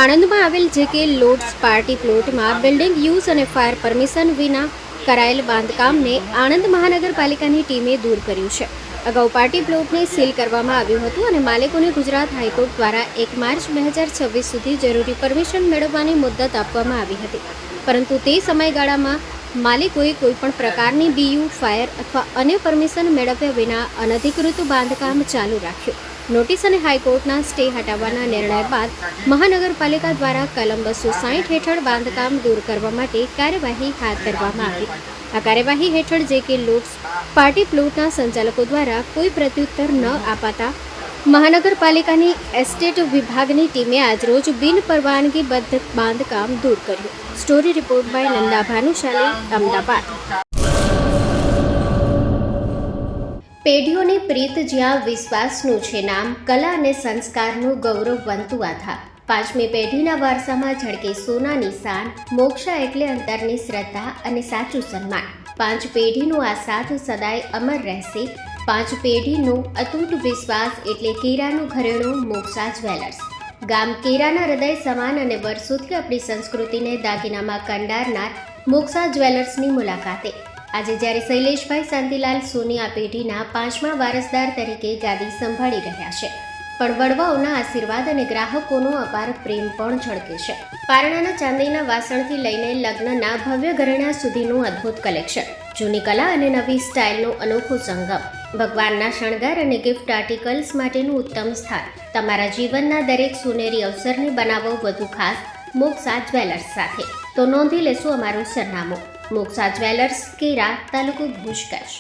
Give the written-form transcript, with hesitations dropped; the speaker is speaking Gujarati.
આણંદમાં આવેલ જેકે લોડ્સ પાર્ટી પ્લોટમાં બિલ્ડિંગ યુઝ અને ફાયર પરમિશન વિના કરાયેલ બાંધકામને આણંદ મહાનગરપાલિકાની ટીમે દૂર કર્યું છે. અગાઉ પાર્ટી પ્લોટને સીલ કરવામાં આવ્યું હતું અને માલિકોને ગુજરાત હાઈકોર્ટ દ્વારા 1 માર્ચ 2026 સુધી જરૂરી પરમિશન મેળવવાની મુદત આપવામાં આવી હતી. પરંતુ તે સમયગાળામાં માલિકોએ કોઈપણ પ્રકારની બીયુ, ફાયર અથવા અન્ય પરમિશન મેળવ્યા વિના અનધિકૃત બાંધકામ ચાલુ રાખ્યું. નોટિસ અને હાઈકોર્ટના સ્ટે હટાવવાના નિર્ણય બાદ મહાનગરપાલિકા દ્વારા કલમ 260 હેઠળ બાંધકામ દૂર કરવા માટે કાર્યવાહી હાથ ધરવામાં આવી. આ કાર્યવાહી હેઠળ જેકે લોડ્સ પાર્ટી પ્લોટના સંચાલકો દ્વારા કોઈ પ્રત્યુત્તર ન અપાતા મહાનગરપાલિકાની એસ્ટેટ વિભાગની ટીમે આજરોજ બિન પરવાનગીબદ્ધ બાંધકામ દૂર કર્યું. Story report by Nanda Bhanushali, Ahmedabad. પેઢીઓની પ્રીત જ્યાં વિશ્વાસનું છે નામ, કલા અને સંસ્કારનું ગૌરવવંતું આધાર. 5મી પેઢીના વારસામાં ઝળકે સોનાની શાન, મોક્ષા એટલે અંતરની શ્રદ્ધા અને સાચું સન્માન. 5 પેઢીનું આ સાથ સદાય અમર રહેશે. 5 પેઢીનું અતૂટ વિશ્વાસ એટલે કેરાનું ઘરેણું મોક્ષા જ્વેલર્સ. ગામ કેરાના હૃદય સમાન અને વર્ષોથી આપણી સંસ્કૃતિને દાગીનામાં કંડારનાર મોક્ષા જ્વેલર્સની મુલાકાતે આજે જ્યારે શૈલેષભાઈ શાંતિલાલ સોની આ પેઢીના 5મા વારસદાર તરીકે ગાદી સંભાળી રહ્યા છે, પણ વડવાઓના આશીર્વાદ અને ગ્રાહકોનો અપાર પ્રેમ પણ ઝળકે છે. પારણાના ચાંદીના વાસણથી લઈને લગ્નના ભવ્ય ઘરેણા સુધીનું અદ્ભુત કલેક્શન, જૂની કલા અને નવી સ્ટાઇલનો અનોખો સંગમ, ભગવાનના શણગાર અને ગિફ્ટ આર્ટિકલ્સ માટેનું ઉત્તમ સ્થાન. તમારા જીવનના દરેક સોનેરી અવસરને બનાવો વધુ ખાસ મોક્ષા જ્વેલર્સ સાથે. તો નોંધી લેશો અમારું સરનામું: મોક્ષા જ્વેલર્સ, કેરા, તાલુકો ભુજ, કચ્છ.